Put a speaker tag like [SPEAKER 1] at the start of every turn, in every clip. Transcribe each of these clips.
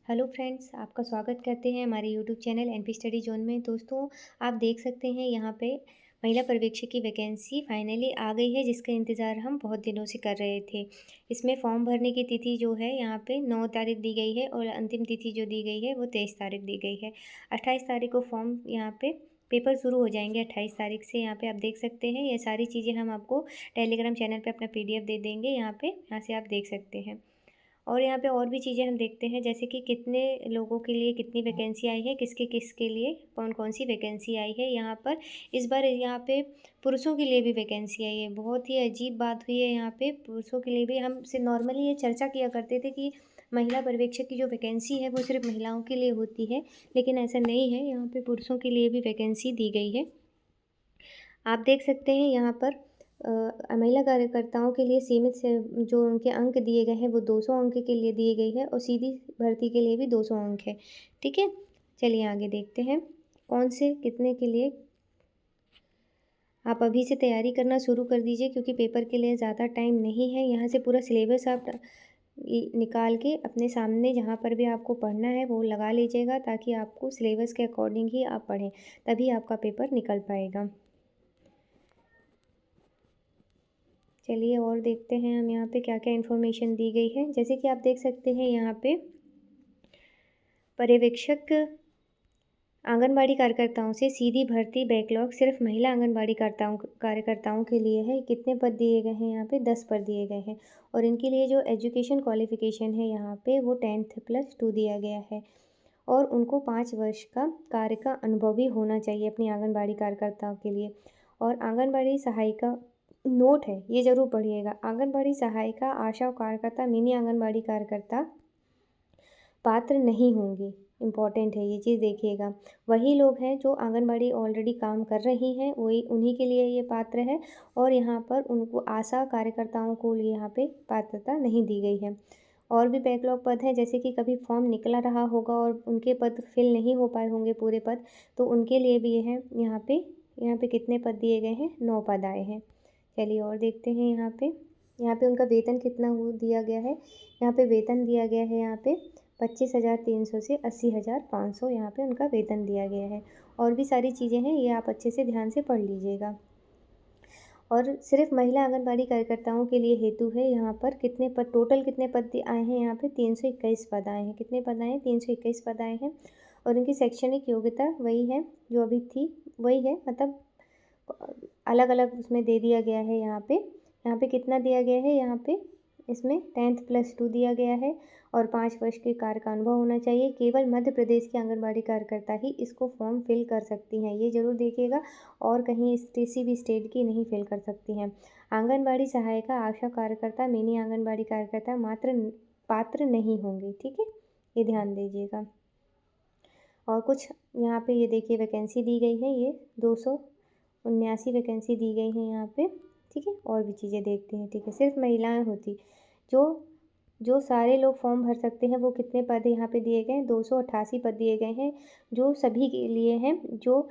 [SPEAKER 1] Hello friends, आपका स्वागत करते हैं हमारे YouTube channel NP study zone में। दोस्तों, आप देख सकते हैं यहाँ पे महिला पर्यवेक्षक की वैकेंसी फाइनली आ गई है, जिसका इंतज़ार हम बहुत दिनों से कर रहे थे। इसमें फॉर्म भरने की तिथि जो है यहाँ पे 9 तारीख दी गई है और अंतिम तिथि जो दी गई है वो 23 तारीख दी गई है। 28 तारीख को फॉर्म यहाँ पे पेपर शुरू हो जाएंगे। 28 तारीख से यहाँ पे आप देख सकते हैं, ये सारी चीज़ें हम आपको टेलीग्राम चैनल पे अपना PDF दे देंगे। यहाँ से आप देख सकते हैं। और यहाँ पे और भी चीज़ें हम देखते हैं, जैसे कि कितने लोगों के लिए कितनी वैकेंसी आई है, किसके किसके लिए कौन कौन सी वैकेंसी आई है। यहाँ पर इस बार यहाँ पे पुरुषों के लिए भी वैकेंसी आई है। बहुत ही अजीब बात हुई है, यहाँ पे पुरुषों के लिए भी। हम से नॉर्मली ये चर्चा किया करते थे कि महिला पर्यवेक्षक की जो वैकेंसी है वो सिर्फ महिलाओं के लिए होती है, लेकिन ऐसा नहीं है। यहाँ पे पुरुषों के लिए भी वैकेंसी दी गई है। आप देख सकते हैं यहाँ पर महिला कार्यकर्ताओं के लिए सीमित से जो उनके अंक दिए गए हैं वो 200 अंक के लिए दिए गए हैं और सीधी भर्ती के लिए भी 200 अंक है। ठीक है, चलिए आगे देखते हैं कौन से कितने के लिए। आप अभी से तैयारी करना शुरू कर दीजिए, क्योंकि पेपर के लिए ज़्यादा टाइम नहीं है। यहाँ से पूरा सिलेबस आप निकाल के अपने सामने जहाँ पर भी आपको पढ़ना है वो लगा लीजिएगा, ताकि आपको सिलेबस के अकॉर्डिंग ही आप पढ़ें, तभी आपका पेपर निकल पाएगा। चलिए और देखते हैं हम यहाँ पे क्या क्या इन्फॉर्मेशन दी गई है। जैसे कि आप देख सकते हैं यहाँ पे पर्यवेक्षक आंगनबाड़ी कार्यकर्ताओं से सीधी भर्ती बैकलॉग सिर्फ महिला आंगनबाड़ी कार्यकर्ताओं के लिए है। कितने पद दिए गए हैं? यहाँ पे 10 पद दिए गए हैं और इनके लिए जो एजुकेशन क्वालिफिकेशन है यहाँ पे वो 10th+2 दिया गया है और उनको 5 वर्ष का कार्य का अनुभव भी होना चाहिए अपनी आंगनबाड़ी कार्यकर्ताओं के लिए। और आंगनबाड़ी सहायिका नोट है, ये ज़रूर पढ़िएगा। आंगनबाड़ी सहायिका, आशा कार्यकर्ता, मिनी आंगनबाड़ी कार्यकर्ता पात्र नहीं होंगे। इम्पॉर्टेंट है ये चीज़, देखिएगा। वही लोग हैं जो आंगनबाड़ी ऑलरेडी काम कर रही हैं, वही उन्हीं के लिए ये पात्र है और यहाँ पर उनको आशा कार्यकर्ताओं को यहाँ पे पात्रता नहीं दी गई है। और भी बैकलॉग पद हैं, जैसे कि कभी फॉर्म निकला रहा होगा और उनके पद फिल नहीं हो पाए होंगे पूरे पद, तो उनके लिए भी ये हैं। यहाँ पे कितने पद दिए गए हैं? 9 पद आए हैं। चलिए और देखते हैं यहाँ पे उनका वेतन कितना हो दिया गया है। यहाँ पे वेतन दिया गया है यहाँ पे 25,300 से 80,500 यहाँ पे उनका वेतन दिया गया है। और भी सारी चीज़ें हैं, ये आप अच्छे से ध्यान से पढ़ लीजिएगा। और सिर्फ महिला आंगनबाड़ी कार्यकर्ताओं के लिए हेतु है। यहाँ पर कितने पद, टोटल कितने पद आए हैं? यहाँ पे 321 पद आए हैं। कितने पद आए हैं? 321 पद आए हैं। और इनकी शैक्षणिक योग्यता वही है जो अभी थी, वही है, मतलब अलग अलग उसमें दे दिया गया है। यहाँ पे कितना दिया गया है? यहाँ पे इसमें 10th+2 दिया गया है और 5 वर्ष के कार्य का अनुभव होना चाहिए। केवल मध्य प्रदेश की आंगनबाड़ी कार्यकर्ता ही इसको फॉर्म फिल कर सकती हैं, ये ज़रूर देखिएगा। और कहीं किसी भी स्टेट की नहीं फिल कर सकती हैं। आंगनबाड़ी सहायिका, आशा कार्यकर्ता, मिनी आंगनबाड़ी कार्यकर्ता मात्र पात्र नहीं होंगे। ठीक है, ये ध्यान दीजिएगा। और कुछ यहाँ पे ये देखिए वैकेंसी दी गई है, ये 279 वैकेंसी दी गई है यहाँ पे। ठीक है, और भी चीज़ें देखते हैं। ठीक है, सिर्फ महिलाएं होती जो जो सारे लोग फॉर्म भर सकते हैं, वो कितने पद यहाँ पे दिए गए हैं? 288 पद दिए गए हैं, जो सभी के लिए हैं। जो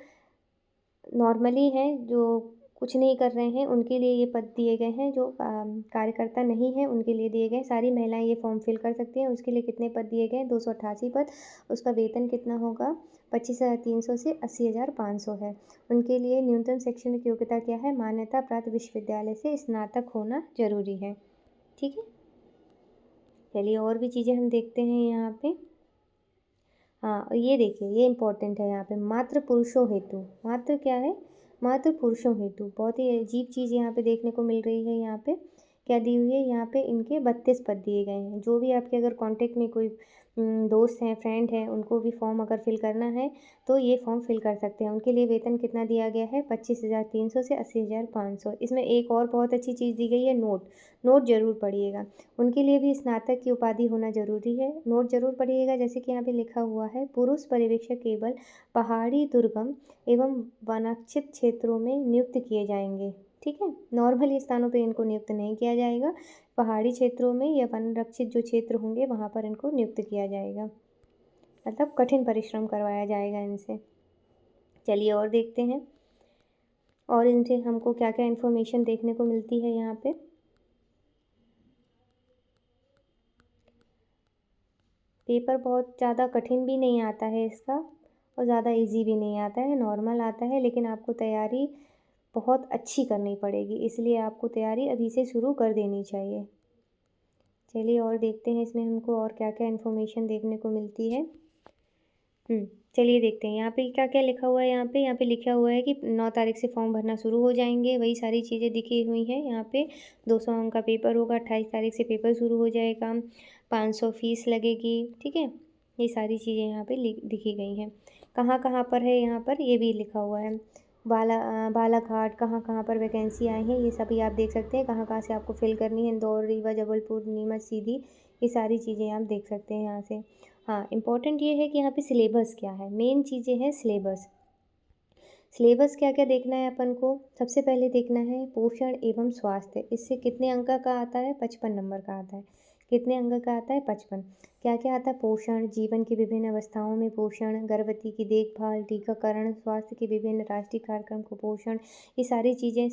[SPEAKER 1] नॉर्मली हैं, जो कुछ नहीं कर रहे हैं, उनके लिए ये पद दिए गए हैं। जो कार्यकर्ता नहीं हैं, उनके लिए दिए गए। सारी महिलाएं ये फॉर्म फिल कर सकती हैं। उसके लिए कितने पद दिए गए? 288 पद। उसका वेतन कितना होगा? 25,300 से 80,500 है। उनके लिए न्यूनतम शैक्षणिक योग्यता क्या है? मान्यता प्राप्त विश्वविद्यालय से स्नातक होना जरूरी है। ठीक है, चलिए और भी चीज़ें हम देखते हैं यहाँ पे। हाँ, ये देखिए, ये इम्पोर्टेंट है। यहाँ पे मात्र पुरुषों हेतु, मात्र क्या है? मात्र पुरुषों हेतु। बहुत ही अजीब चीज़ यहाँ पे देखने को मिल रही है। यहाँ पे क्या दी हुई है? यहाँ पे इनके 32 पद दिए गए हैं। जो भी आपके अगर कांटेक्ट में कोई दोस्त हैं, फ्रेंड हैं, उनको भी फॉर्म अगर फिल करना है तो ये फॉर्म फिल कर सकते हैं। उनके लिए वेतन कितना दिया गया है? 25,300 से 80,500। इसमें एक और बहुत अच्छी चीज़ दी गई है, नोट। नोट जरूर पढ़िएगा। उनके लिए भी स्नातक की उपाधि होना जरूरी है। नोट जरूर पढ़िएगा। जैसे कि यहाँ पे लिखा हुआ है, पुरुष पर्यवेक्षक केवल पहाड़ी, दुर्गम एवं वनाक्षित क्षेत्रों में नियुक्त किए जाएंगे। ठीक है, नॉर्मल स्थानों पे इनको नियुक्त नहीं किया जाएगा। पहाड़ी क्षेत्रों में या वनरक्षित जो क्षेत्र होंगे वहाँ पर इनको नियुक्त किया जाएगा, मतलब कठिन परिश्रम करवाया जाएगा इनसे। चलिए और देखते हैं, और इनसे हमको क्या क्या इन्फॉर्मेशन देखने को मिलती है। यहाँ पे पेपर बहुत ज़्यादा कठिन भी नहीं आता है इसका और ज़्यादा इजी भी नहीं आता है, नॉर्मल आता है, लेकिन आपको तैयारी बहुत अच्छी करनी पड़ेगी, इसलिए आपको तैयारी अभी से शुरू कर देनी चाहिए। चलिए और देखते हैं इसमें हमको और क्या-क्या इन्फॉर्मेशन देखने को मिलती है। चलिए देखते हैं यहाँ पे क्या-क्या लिखा हुआ है यहाँ पे लिखा हुआ है कि 9 तारीख से फॉर्म भरना शुरू हो जाएँगे, वही सारी चीज़ें दिखी हुई हैं यहाँ पे। 200 अंक का पेपर होगा, 28 तारीख से पेपर शुरू हो जाएगा, 500 फ़ीस लगेगी, ठीक है? ये सारी चीज़ें यहाँ पे दिखी गई हैं। कहाँ-कहाँ पर है यहाँ पर ये भी लिखा हुआ है। बालाघाट कहाँ-कहाँ पर वैकेंसी आई हैं, ये सभी आप देख सकते हैं, कहाँ-कहाँ से आपको फ़िल करनी है, इंदौर, रीवा, जबलपुर, नीमच, सीधी, ये सारी चीज़ें आप देख सकते हैं यहाँ से। हाँ, इम्पोर्टेंट ये है कि यहाँ पे सिलेबस क्या है, मेन चीज़ें हैं सिलेबस। सिलेबस क्या-क्या देखना है अपन को? सबसे पहले देखना है पोषण एवं स्वास्थ्य, इससे कितने अंक का आता है? 55 नंबर का आता है। कितने अंक का आता है? 55। क्या-क्या आता है? पोषण, जीवन की विभिन्न अवस्थाओं में पोषण, गर्भवती की देखभाल, टीकाकरण, स्वास्थ्य के विभिन्न राष्ट्रीय कार्यक्रम कुपोषण, ये सारी चीज़ें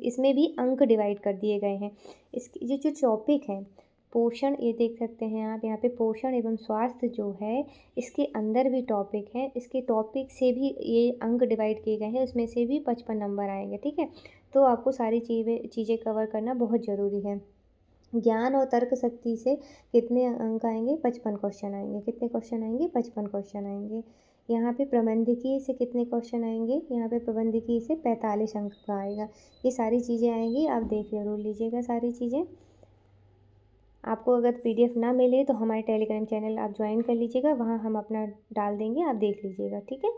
[SPEAKER 1] इसमें भी अंक डिवाइड कर दिए गए हैं। इसकी ये जो टॉपिक है पोषण, ये देख सकते हैं आप यहाँ पे पोषण एवं स्वास्थ्य जो है, इसके अंदर भी टॉपिक है, इसके टॉपिक से भी ये अंक डिवाइड किए गए हैं, उसमें से भी 55 नंबर आएँगे, ठीक है? तो आपको सारी चीज़ें कवर करना बहुत ज़रूरी है। ज्ञान और तर्क शक्ति से कितने अंक आएँगे? 55 क्वेश्चन आएँगे। कितने क्वेश्चन आएँगे? 55 क्वेश्चन आएँगे। यहाँ पे प्रबंधकीय से कितने क्वेश्चन आएँगे? यहाँ पे प्रबंधकीय से 45 अंक का आएगा। ये सारी चीज़ें आएँगी, आप देख ज़रूर लीजिएगा सारी चीज़ें। आपको अगर पीडीएफ ना मिले तो हमारे टेलीग्राम चैनल आप ज्वाइन कर लीजिएगा, वहाँ हम अपना डाल देंगे, आप देख लीजिएगा, ठीक है?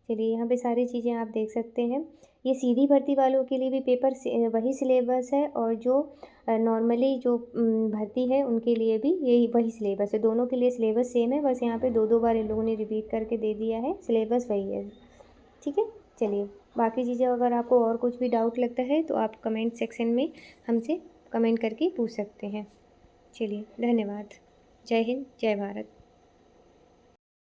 [SPEAKER 1] चलिए यहाँ पे सारी चीज़ें आप देख सकते हैं। ये सीधी भर्ती वालों के लिए भी पेपर से वही सिलेबस है और जो नॉर्मली जो भर्ती है उनके लिए भी यही वही सिलेबस है। दोनों के लिए सिलेबस सेम है, बस यहाँ पे 2-2 बार इन लोगों ने रिपीट करके दे दिया है, सिलेबस वही है, ठीक है? चलिए, बाकी चीज़ें अगर आपको और कुछ भी डाउट लगता है तो आप कमेंट सेक्शन में हमसे कमेंट करके पूछ सकते हैं। चलिए, धन्यवाद। जय हिंद, जय भारत।